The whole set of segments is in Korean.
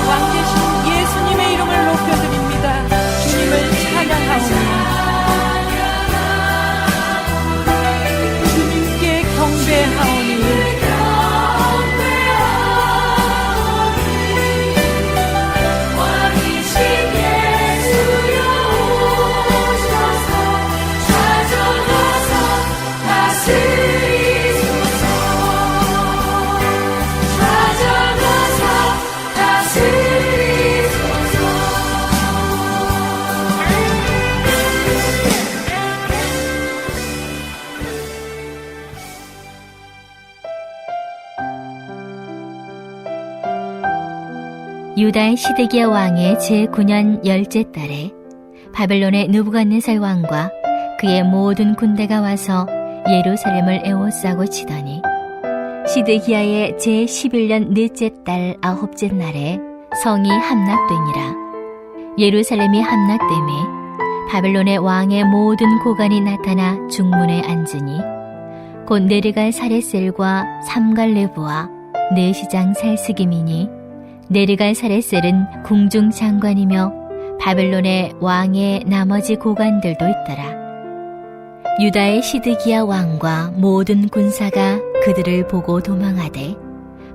왕 되신 예수님의 이름을 높여드립니다. 주님을 찬양하오니 주님께 경배하오니 유다의 시드기야 왕의 제9년 10째 달에 바벨론의 느부갓네살 왕과 그의 모든 군대가 와서 예루살렘을 에워싸고 치더니 시드기야의 제11년 넷째 달 9째 날에 성이 함락되니라. 예루살렘이 함락되매 바벨론의 왕의 모든 고관이 나타나 중문에 앉으니 곧 네르갈 사레셀과 삼갈레부와 내시장 살스김이니 네르갈 사레셀은 궁중 장관이며 바벨론의 왕의 나머지 고관들도 있더라. 유다의 시드기야 왕과 모든 군사가 그들을 보고 도망하되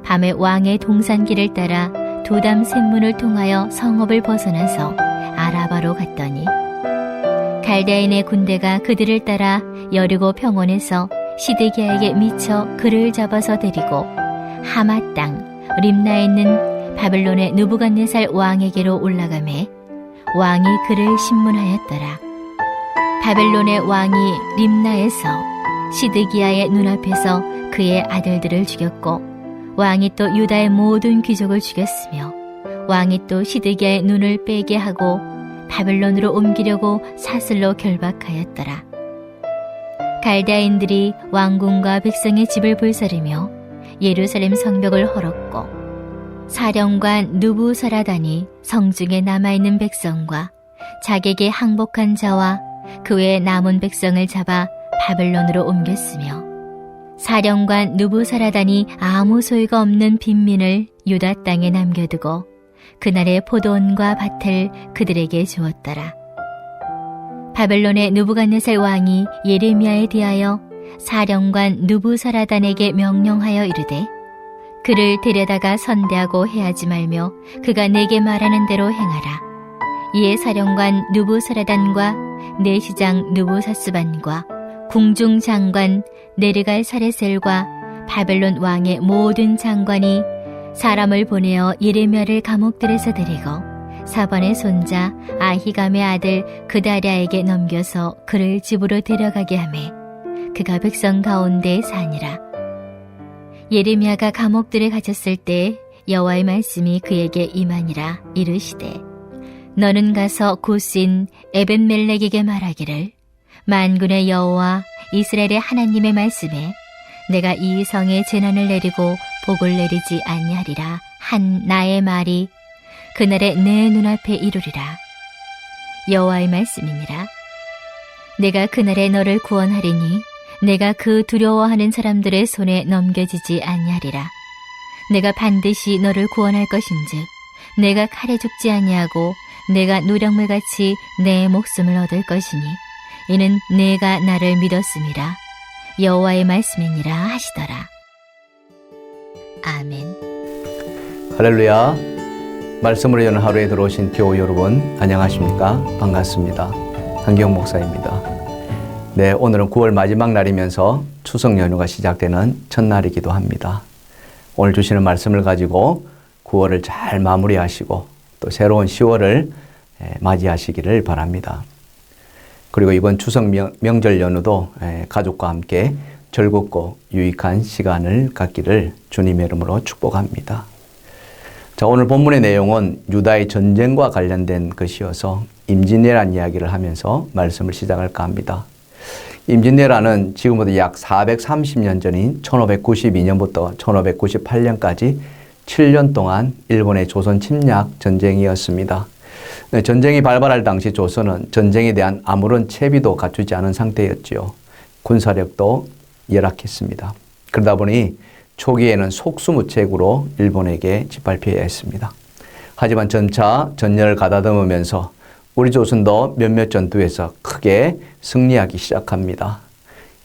밤에 왕의 동산길을 따라 두담 샘문을 통하여 성읍을 벗어나서 아라바로 갔더니 갈대인의 군대가 그들을 따라 여리고 평원에서 시드기야에게 미쳐 그를 잡아서 데리고 하맛 땅 림나에 있는 바벨론의 느부갓네살 왕에게로 올라가매 왕이 그를 신문하였더라. 바벨론의 왕이 림나에서 시드기야의 눈앞에서 그의 아들들을 죽였고 왕이 또 유다의 모든 귀족을 죽였으며 왕이 또 시드기야의 눈을 빼게 하고 바벨론으로 옮기려고 사슬로 결박하였더라. 갈대아인들이 왕궁과 백성의 집을 불사르며 예루살렘 성벽을 헐었고 사령관 누부사라단이 성중에 남아있는 백성과 자객에 항복한 자와 그 외 남은 백성을 잡아 바벨론으로 옮겼으며 사령관 누부사라단이 아무 소유가 없는 빈민을 유다 땅에 남겨두고 그날의 포도원과 밭을 그들에게 주었더라. 바벨론의 느부갓네살 왕이 예레미야에 대하여 사령관 누부사라단에게 명령하여 이르되 그를 데려다가 선대하고 해하지 말며 그가 내게 말하는 대로 행하라. 이에 사령관 누부사라단과 내시장 누부사스반과 궁중 장관 네르갈 사레셀과 바벨론 왕의 모든 장관이 사람을 보내어 예레미야를 감옥들에서 데리고 사반의 손자 아히감의 아들 그다랴에게 넘겨서 그를 집으로 데려가게 하매 그가 백성 가운데 사니라. 예레미야가 감옥들에 갇혔을 때 여호와의 말씀이 그에게 임하니라. 이르시되 너는 가서 굿인 에벤멜렉에게 말하기를 만군의 여호와 이스라엘의 하나님의 말씀에 내가 이 성에 재난을 내리고 복을 내리지 아니하리라 한 나의 말이 그날에 내 눈앞에 이루리라. 여호와의 말씀이니라. 내가 그날에 너를 구원하리니 내가 그 두려워하는 사람들의 손에 넘겨지지 아니하리라. 내가 반드시 너를 구원할 것인즉 내가 칼에 죽지 아니하고 내가 노력물같이 내 목숨을 얻을 것이니 이는 내가 나를 믿었음이라. 여호와의 말씀이니라 하시더라. 아멘. 할렐루야. 말씀으로 여는 하루에 들어오신 교우 여러분 안녕하십니까? 반갑습니다. 한기영 목사입니다. 네, 오늘은 9월 마지막 날이면서 추석 연휴가 시작되는 첫날이기도 합니다. 오늘 주시는 말씀을 가지고 9월을 잘 마무리하시고 또 새로운 10월을 맞이하시기를 바랍니다. 그리고 이번 추석 명절 연휴도 가족과 함께 즐겁고 유익한 시간을 갖기를 주님의 이름으로 축복합니다. 자, 오늘 본문의 내용은 유다의 전쟁과 관련된 것이어서 임진왜란 이야기를 하면서 말씀을 시작할까 합니다. 임진왜란은 지금부터 약 430년 전인 1592년부터 1598년까지 7년 동안 일본의 조선 침략 전쟁이었습니다. 전쟁이 발발할 당시 조선은 전쟁에 대한 아무런 채비도 갖추지 않은 상태였지요. 군사력도 열악했습니다. 그러다 보니 초기에는 속수무책으로 일본에게 짓밟혀야 했습니다. 하지만 점차 전열을 가다듬으면서 우리 조선도 몇몇 전투에서 크게 승리하기 시작합니다.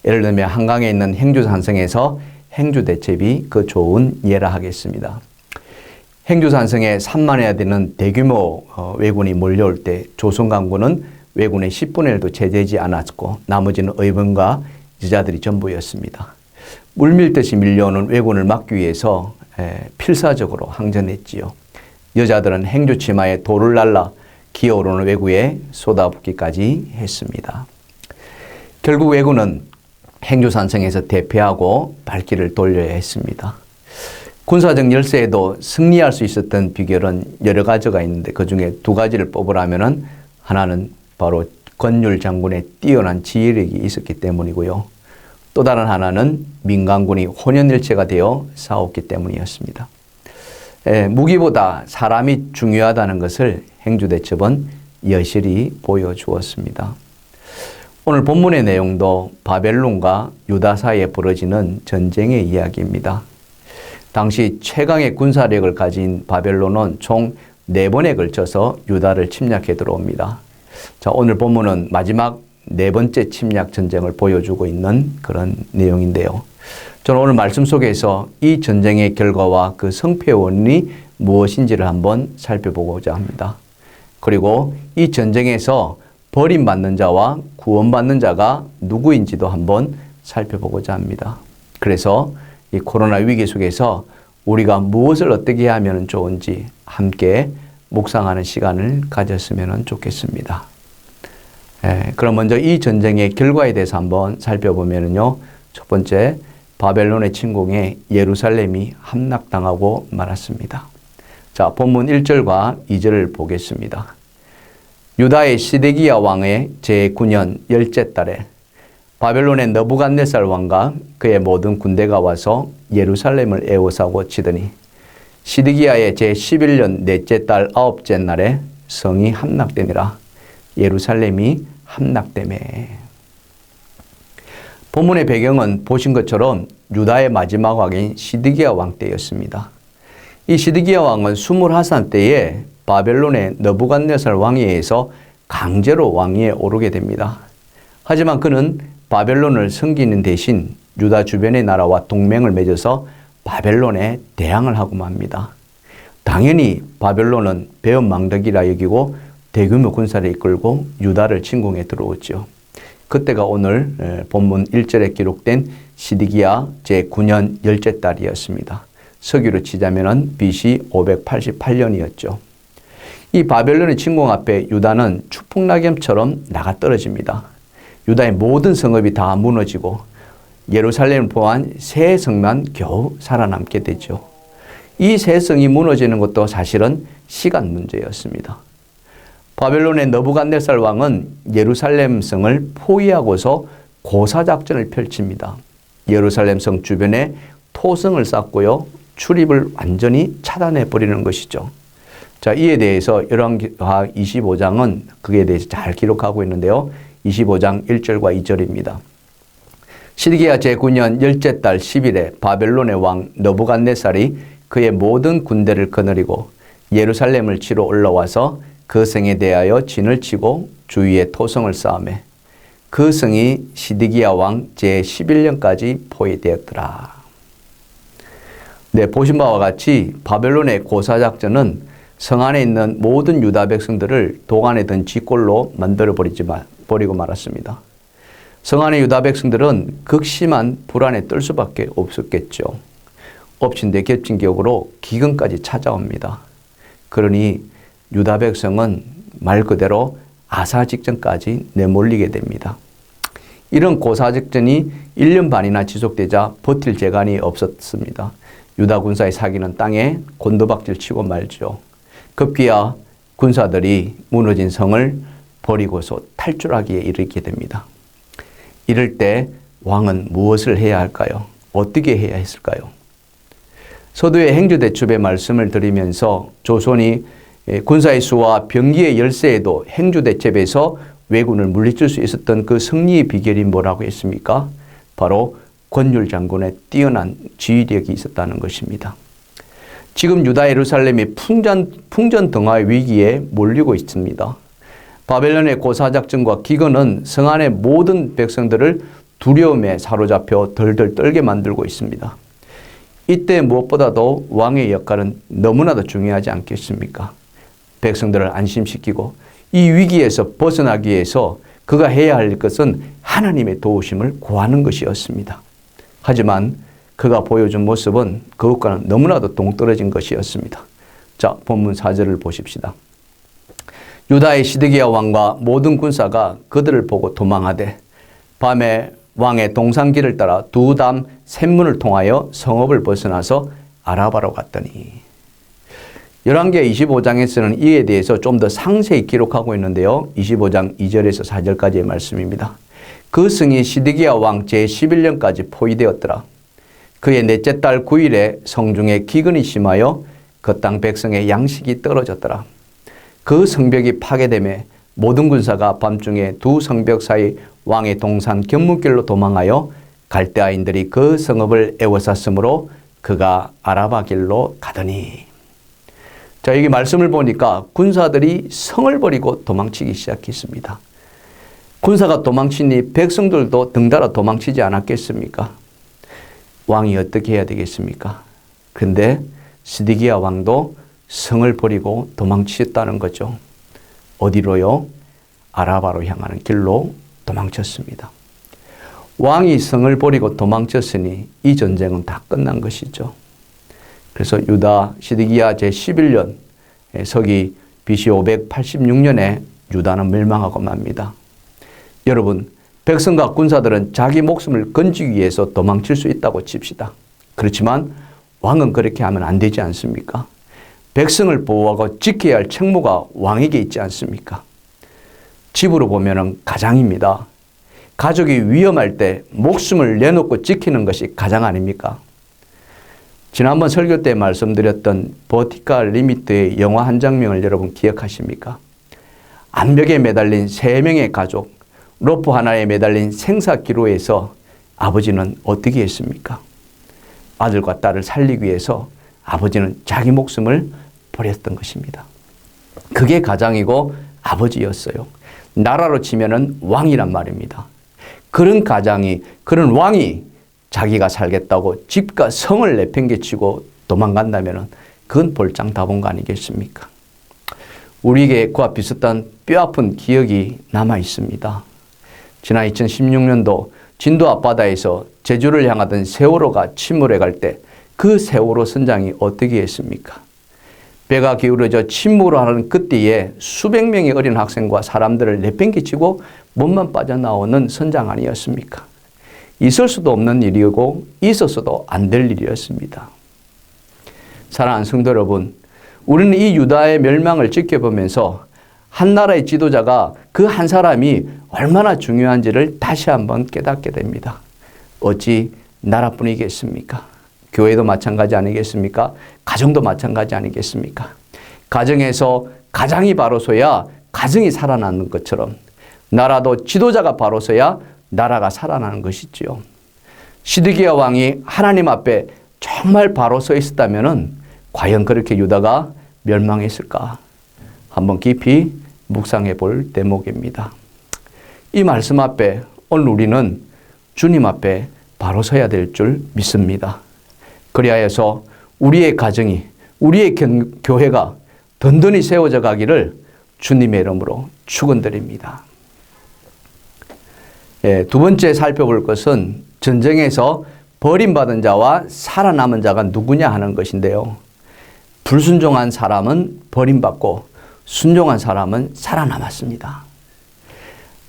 예를 들면 한강에 있는 행주산성에서 행주대첩이 그 좋은 예라 하겠습니다. 행주산성에 3만여야 되는 대규모 왜군이 몰려올 때 조선 강군은 왜군의 10분의 1도 제재하지 않았고 나머지는 의병과 여자들이 전부였습니다. 물밀듯이 밀려오는 왜군을 막기 위해서 필사적으로 항전했지요. 여자들은 행주 치마에 돌을 날라 기어오르는 왜구에 쏟아붓기까지 했습니다. 결국 왜군은 행주산성에서 대패하고 발길을 돌려야 했습니다. 군사적 열세에도 승리할 수 있었던 비결은 여러 가지가 있는데 그중에 두 가지를 뽑으라면 하나는 바로 권율 장군의 뛰어난 지휘력이 있었기 때문이고요. 또 다른 하나는 민간군이 혼연일체가 되어 싸웠기 때문이었습니다. 무기보다 사람이 중요하다는 것을 행주대첩은 여실히 보여주었습니다. 오늘 본문의 내용도 바벨론과 유다 사이에 벌어지는 전쟁의 이야기입니다. 당시 최강의 군사력을 가진 바벨론은 총 4번에 걸쳐서 유다를 침략해 들어옵니다. 자, 오늘 본문은 마지막 4번째 침략 전쟁을 보여주고 있는 그런 내용인데요. 저는 오늘 말씀 속에서 이 전쟁의 결과와 그 성패의 원인이 무엇인지를 한번 살펴보고자 합니다. 그리고 이 전쟁에서 버림받는 자와 구원받는 자가 누구인지도 한번 살펴보고자 합니다. 그래서 이 코로나 위기 속에서 우리가 무엇을 어떻게 하면 좋은지 함께 묵상하는 시간을 가졌으면 좋겠습니다. 그럼 먼저 이 전쟁의 결과에 대해서 한번 살펴보면요. 첫 번째, 바벨론의 침공에 예루살렘이 함락당하고 말았습니다. 자, 본문 1절과 2절을 보겠습니다. 유다의 시드기야 왕의 제9년 10째 달에 바벨론의 느부갓네살 왕과 그의 모든 군대가 와서 예루살렘을 에워싸고 치더니 시드기야의 제11년 넷째 달 9째 날에 성이 함락되니라. 예루살렘이 함락되매. 본문의 배경은 보신 것처럼 유다의 마지막 왕인 시드기야 왕 때였습니다. 이 시드기야 왕은 21때에 바벨론의 느부갓네살 왕에 의해서 강제로 왕위에 오르게 됩니다. 하지만 그는 바벨론을 섬기는 대신 유다 주변의 나라와 동맹을 맺어서 바벨론에 대항을 하고 맙니다. 당연히 바벨론은 배은망덕이라 여기고 대규모 군사를 이끌고 유다를 침공해 들어오죠. 그때가 오늘 본문 1절에 기록된 시드기야 제9년 10째 달이었습니다. 서기로 치자면 BC 588년이었죠. 이 바벨론의 침공 앞에 유다는 추풍낙엽처럼 나가 떨어집니다. 유다의 모든 성읍이 다 무너지고 예루살렘을 포함한 세 성만 겨우 살아남게 되죠. 이 세 성이 무너지는 것도 사실은 시간 문제였습니다. 바벨론의 느부갓네살 왕은 예루살렘 성을 포위하고서 고사작전을 펼칩니다. 예루살렘 성 주변에 토성을 쌓고요. 출입을 완전히 차단해 버리는 것이죠. 자, 이에 대해서 열왕기하 25장은 그에 대해서 잘 기록하고 있는데요. 25장 1절과 2절입니다. 시드기야 제9년 10째 달 10일에 바벨론의 왕 느부갓네살이 그의 모든 군대를 거느리고 예루살렘을 치러 올라와서 그 성에 대하여 진을 치고 주위에 토성을 쌓으매 그 성이 시드기야 왕 제11년까지 포위되었더라. 네, 보신 바와 같이 바벨론의 고사작전은 성 안에 있는 모든 유다 백성들을 도간에 든 쥐꼴로 만들어 버리고 말았습니다. 성 안의 유다 백성들은 극심한 불안에 떨 수밖에 없었겠죠. 엎친 데 겹친 격으로 기근까지 찾아옵니다. 그러니 유다 백성은 말 그대로 아사 직전까지 내몰리게 됩니다. 이런 고사작전이 1년 반이나 지속되자 버틸 재간이 없었습니다. 유다 군사의 사기는 땅에 곤두박질 치고 말죠. 급기야 군사들이 무너진 성을 버리고서 탈출하기에 이르게 됩니다. 이럴 때 왕은 무엇을 해야 할까요? 어떻게 해야 했을까요? 서두에 행주대첩의 말씀을 드리면서 조선이 군사의 수와 병기의 열세에도 행주대첩에서 왜군을 물리칠 수 있었던 그 승리의 비결이 뭐라고 했습니까? 바로 권율 장군의 뛰어난 지휘력이 있었다는 것입니다. 지금 유다 예루살렘이 풍전등화의 위기에 몰리고 있습니다. 바벨론의 고사작전과 기근은 성 안의 모든 백성들을 두려움에 사로잡혀 덜덜 떨게 만들고 있습니다. 이때 무엇보다도 왕의 역할은 너무나도 중요하지 않겠습니까? 백성들을 안심시키고 이 위기에서 벗어나기 위해서 그가 해야 할 것은 하나님의 도우심을 구하는 것이었습니다. 하지만 그가 보여준 모습은 그것과는 너무나도 동떨어진 것이었습니다. 자, 본문 4절을 보십시다. 유다의 시드기야 왕과 모든 군사가 그들을 보고 도망하되 밤에 왕의 동산길을 따라 두담 샘문을 통하여 성읍을 벗어나서 아라바로 갔더니 열왕기하 25장에서는 이에 대해서 좀 더 상세히 기록하고 있는데요. 25장 2절에서 4절까지의 말씀입니다. 그 성이 시드기야 왕 제11년까지 포위되었더라. 그의 넷째 달 9일에 성중에 기근이 심하여 그 땅 백성의 양식이 떨어졌더라. 그 성벽이 파괴되매 모든 군사가 밤중에 두 성벽 사이 왕의 동산 견문길로 도망하여 갈대아인들이 그 성읍을 에워쌌으므로 그가 아라바 길로 가더니. 자, 여기 말씀을 보니까 군사들이 성을 버리고 도망치기 시작했습니다. 군사가 도망치니 백성들도 등달아 도망치지 않았겠습니까? 왕이 어떻게 해야 되겠습니까? 근데 시드기야 왕도 성을 버리고 도망치셨다는 거죠. 어디로요? 아라바로 향하는 길로 도망쳤습니다. 왕이 성을 버리고 도망쳤으니 이 전쟁은 다 끝난 것이죠. 그래서 유다 시드기야 제11년 서기 BC 586년에 유다는 멸망하고 맙니다. 여러분, 백성과 군사들은 자기 목숨을 건지기 위해서 도망칠 수 있다고 칩시다. 그렇지만 왕은 그렇게 하면 안 되지 않습니까? 백성을 보호하고 지켜야 할 책무가 왕에게 있지 않습니까? 집으로 보면은 가장입니다. 가족이 위험할 때 목숨을 내놓고 지키는 것이 가장 아닙니까? 지난번 설교 때 말씀드렸던 버티컬 리미트의 영화 한 장면을 여러분 기억하십니까? 암벽에 매달린 3명의 가족, 로프 하나에 매달린 생사기로에서 아버지는 어떻게 했습니까? 아들과 딸을 살리기 위해서 아버지는 자기 목숨을 버렸던 것입니다. 그게 가장이고 아버지였어요. 나라로 치면은 왕이란 말입니다. 그런 가장이, 그런 왕이 자기가 살겠다고 집과 성을 내팽개치고 도망간다면 그건 볼장 다 본 거 아니겠습니까? 우리에게 그와 비슷한 뼈아픈 기억이 남아 있습니다. 지난 2016년도 진도 앞바다에서 제주를 향하던 세월호가 침몰해 갈 때 그 세월호 선장이 어떻게 했습니까? 배가 기울어져 침몰하는 그때에 수백 명의 어린 학생과 사람들을 내팽개치고 몸만 빠져나오는 선장 아니었습니까? 있을 수도 없는 일이고 있었어도 안 될 일이었습니다. 사랑하는 성도 여러분, 우리는 이 유다의 멸망을 지켜보면서 한 나라의 지도자가 그 한 사람이 얼마나 중요한지를 다시 한번 깨닫게 됩니다. 어찌 나라뿐이겠습니까? 교회도 마찬가지 아니겠습니까? 가정도 마찬가지 아니겠습니까? 가정에서 가장이 바로서야 가정이 살아나는 것처럼 나라도 지도자가 바로서야 나라가 살아나는 것이지요. 시드기야 왕이 하나님 앞에 정말 바로 서 있었다면 과연 그렇게 유다가 멸망했을까? 한번 깊이 묵상해 볼 대목입니다. 이 말씀 앞에 오늘 우리는 주님 앞에 바로 서야 될 줄 믿습니다. 그리하여서 우리의 가정이, 우리의 교회가 든든히 세워져 가기를 주님의 이름으로 축원드립니다. 두 번째 살펴볼 것은 전쟁에서 버림받은 자와 살아남은 자가 누구냐 하는 것인데요. 불순종한 사람은 버림받고 순종한 사람은 살아남았습니다.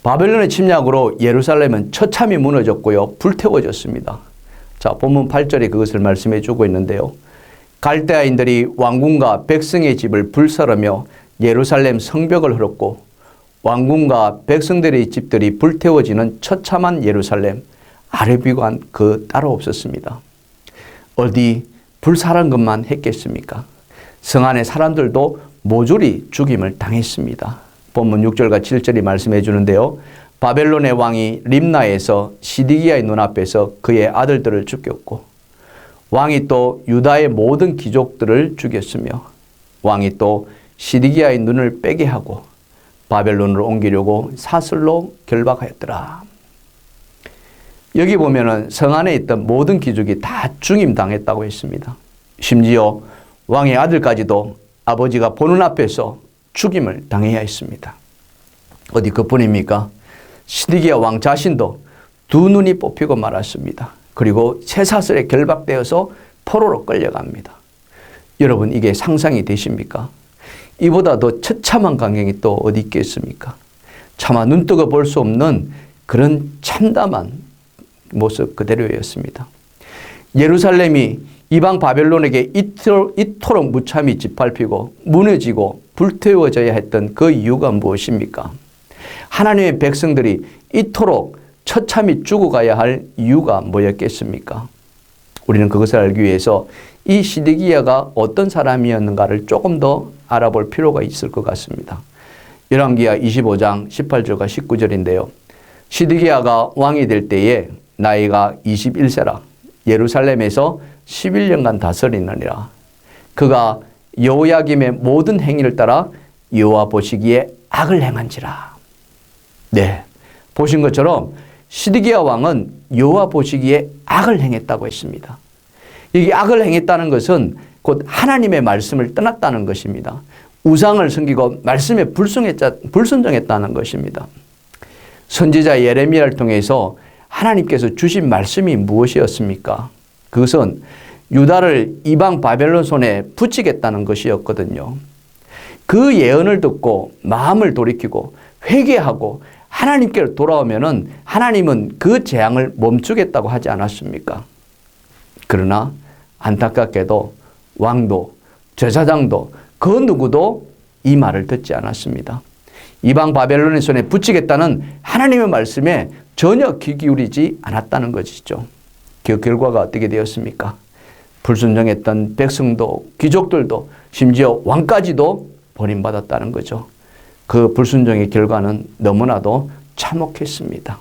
바벨론의 침략으로 예루살렘은 처참히 무너졌고요. 불태워졌습니다. 자, 본문 8절에 그것을 말씀해 주고 있는데요. 갈대아인들이 왕궁과 백성의 집을 불사르며 예루살렘 성벽을 헐었고 왕궁과 백성들의 집들이 불태워지는 처참한 예루살렘, 아래비관 그 따로 없었습니다. 어디 불사른 것만 했겠습니까? 성 안의 사람들도 모조리 죽임을 당했습니다. 본문 6절과 7절이 말씀해 주는데요. 바벨론의 왕이 림나에서 시디기야의 눈앞에서 그의 아들들을 죽였고 왕이 또 유다의 모든 귀족들을 죽였으며 왕이 또 시디기야의 눈을 빼게 하고 바벨론으로 옮기려고 사슬로 결박하였더라. 여기 보면은 성 안에 있던 모든 귀족이 다 중임당했다고 했습니다. 심지어 왕의 아들까지도 아버지가 보는 앞에서 죽임을 당해야 했습니다. 어디 그뿐입니까? 시디기야 왕 자신도 두 눈이 뽑히고 말았습니다. 그리고 쇠사슬에 결박되어서 포로로 끌려갑니다. 여러분, 이게 상상이 되십니까? 이보다 더 처참한 광경이 또 어디 있겠습니까? 차마 눈뜨고 볼 수 없는 그런 참담한 모습 그대로였습니다. 예루살렘이 이방 바벨론에게 이토록 무참히 짓밟히고 무너지고 불태워져야 했던 그 이유가 무엇입니까? 하나님의 백성들이 이토록 처참히 죽어가야 할 이유가 뭐였겠습니까? 우리는 그것을 알기 위해서 이 시드기야가 어떤 사람이었는가를 조금 더 알아볼 필요가 있을 것 같습니다. 열왕기하 25장 18절과 19절인데요. 시드기야가 왕이 될 때에 나이가 21세라 예루살렘에서 11년간 다스리느니라. 그가 여호야김의 모든 행위를 따라 여호와 보시기에 악을 행한지라. 네, 보신 것처럼 시드기야 왕은 여호와 보시기에 악을 행했다고 했습니다. 이게 악을 행했다는 것은 곧 하나님의 말씀을 떠났다는 것입니다. 우상을 섬기고 말씀에 불순종했다는 것입니다. 선지자 예레미야를 통해서 하나님께서 주신 말씀이 무엇이었습니까? 그것은 유다를 이방 바벨론 손에 붙이겠다는 것이었거든요. 그 예언을 듣고 마음을 돌이키고 회개하고 하나님께로 돌아오면은 하나님은 그 재앙을 멈추겠다고 하지 않았습니까? 그러나 안타깝게도 왕도 제사장도 그 누구도 이 말을 듣지 않았습니다. 이방 바벨론의 손에 붙이겠다는 하나님의 말씀에 전혀 귀 기울이지 않았다는 것이죠. 그 결과가 어떻게 되었습니까? 불순종했던 백성도 귀족들도 심지어 왕까지도 버림받았다는 거죠. 그 불순종의 결과는 너무나도 참혹했습니다.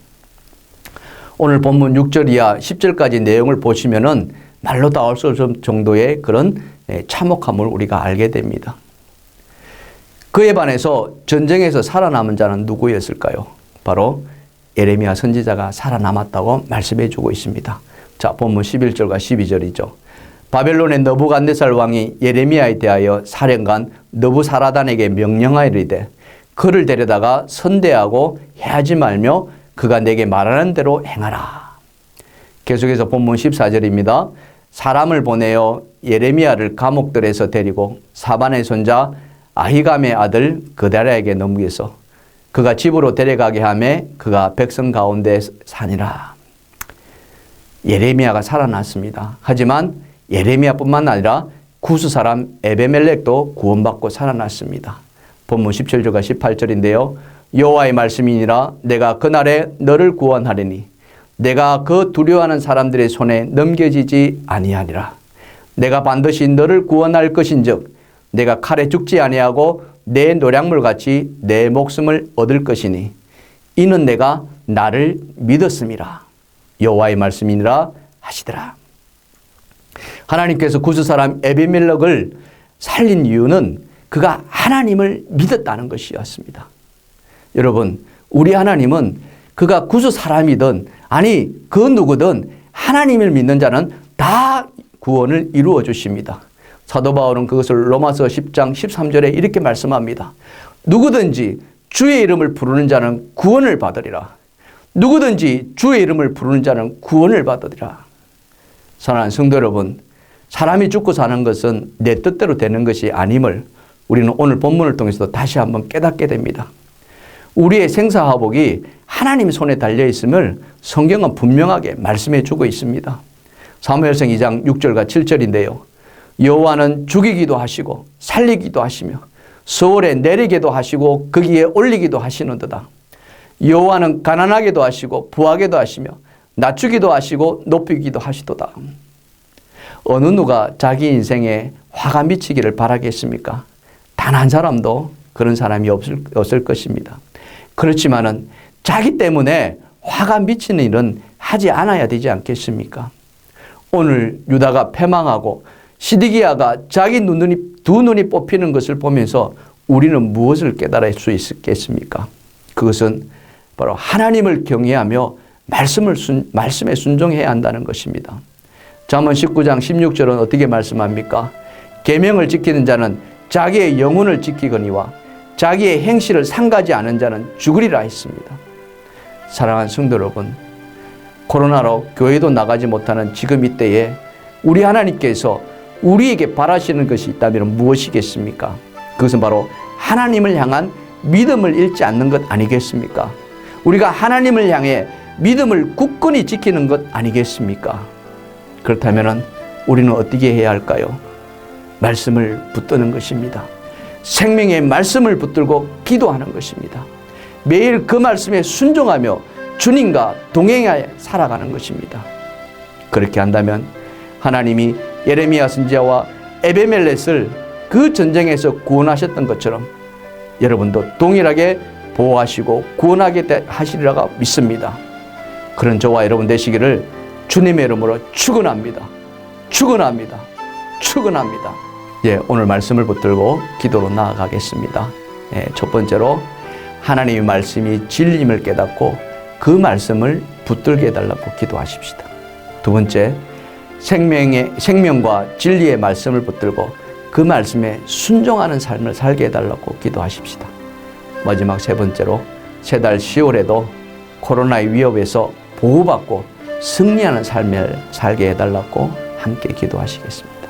오늘 본문 6절 이하 10절까지 내용을 보시면은 말로 다 할 수 없을 정도의 그런 참혹함을 우리가 알게 됩니다. 그에 반해서 전쟁에서 살아남은 자는 누구였을까요? 바로 예레미야 선지자가 살아남았다고 말씀해 주고 있습니다. 자, 본문 11절과 12절이죠. 바벨론의 느부갓네살 왕이 예레미야에 대하여 사령관 느부사라단에게 명령하이르되 그를 데려다가 선대하고 해하지 말며 그가 내게 말하는 대로 행하라. 계속해서 본문 14절입니다. 사람을 보내어 예레미야를 감옥들에서 데리고 사반의 손자 아히감의 아들 그다랴에게 넘겨서 그가 집으로 데려가게 하매 그가 백성 가운데 사니라. 예레미야가 살아났습니다. 하지만 예레미야뿐만 아니라 구스 사람 에베멜렉도 구원받고 살아났습니다. 본문 17절과 18절인데요. 여호와의 말씀이니라 내가 그날에 너를 구원하리니 내가 그 두려워하는 사람들의 손에 넘겨지지 아니하리라. 내가 반드시 너를 구원할 것인즉 내가 칼에 죽지 아니하고 내 노략물같이 내 목숨을 얻을 것이니 이는 내가 나를 믿었음이라. 여호와의 말씀이니라 하시더라. 하나님께서 구스 사람 에비멜렉을 살린 이유는 그가 하나님을 믿었다는 것이었습니다. 여러분, 우리 하나님은 그가 구스 사람이든 아니 그 누구든 하나님을 믿는 자는 다 구원을 이루어 주십니다. 사도 바울은 그것을 로마서 10장 13절에 이렇게 말씀합니다. 누구든지 주의 이름을 부르는 자는 구원을 받으리라. 누구든지 주의 이름을 부르는 자는 구원을 받으리라. 사랑하는 성도 여러분, 사람이 죽고 사는 것은 내 뜻대로 되는 것이 아님을 우리는 오늘 본문을 통해서도 다시 한번 깨닫게 됩니다. 우리의 생사화복이 하나님 손에 달려있음을 성경은 분명하게 말씀해 주고 있습니다. 사무엘상 2장 6절과 7절인데요. 여호와는 죽이기도 하시고 살리기도 하시며 서울에 내리게도 하시고 거기에 올리기도 하시는도다. 여호와는 가난하게도 하시고 부하게도 하시며 낮추기도 하시고 높이기도 하시도다. 어느 누가 자기 인생에 화가 미치기를 바라겠습니까? 단 한 사람도 그런 사람이 없을 것입니다. 그렇지만은 자기 때문에 화가 미치는 일은 하지 않아야 되지 않겠습니까? 오늘 유다가 패망하고 시드기야가 자기 두 눈이 뽑히는 것을 보면서 우리는 무엇을 깨달을 수 있겠습니까? 그것은 바로 하나님을 경외하며 말씀에 순종해야 한다는 것입니다. 잠언 19장 16절은 어떻게 말씀합니까? 계명을 지키는 자는 자기의 영혼을 지키거니와 자기의 행실을 상가지 않은 자는 죽으리라 했습니다. 사랑하는 성도 여러분, 코로나로 교회도 나가지 못하는 지금 이때에 우리 하나님께서 우리에게 바라시는 것이 있다면 무엇이겠습니까? 그것은 바로 하나님을 향한 믿음을 잃지 않는 것 아니겠습니까? 우리가 하나님을 향해 믿음을 굳건히 지키는 것 아니겠습니까? 그렇다면 우리는 어떻게 해야 할까요? 말씀을 붙드는 것입니다. 생명의 말씀을 붙들고 기도하는 것입니다. 매일 그 말씀에 순종하며 주님과 동행하여 살아가는 것입니다. 그렇게 한다면 하나님이 예레미야 선지자와 에베멜렛을 그 전쟁에서 구원하셨던 것처럼 여러분도 동일하게 보호하시고 구원하게 하시리라고 믿습니다. 그런 저와 여러분 되시기를 주님의 이름으로 축원합니다. 축원합니다. 축원합니다. 오늘 말씀을 붙들고 기도로 나아가겠습니다. 첫 번째로 하나님의 말씀이 진리임을 깨닫고 그 말씀을 붙들게 해달라고 기도하십시다. 두 번째, 생명과 진리의 말씀을 붙들고 그 말씀에 순종하는 삶을 살게 해달라고 기도하십시다. 마지막 세 번째로 새달 10월에도 코로나의 위협에서 보호받고 승리하는 삶을 살게 해달라고 함께 기도하시겠습니다.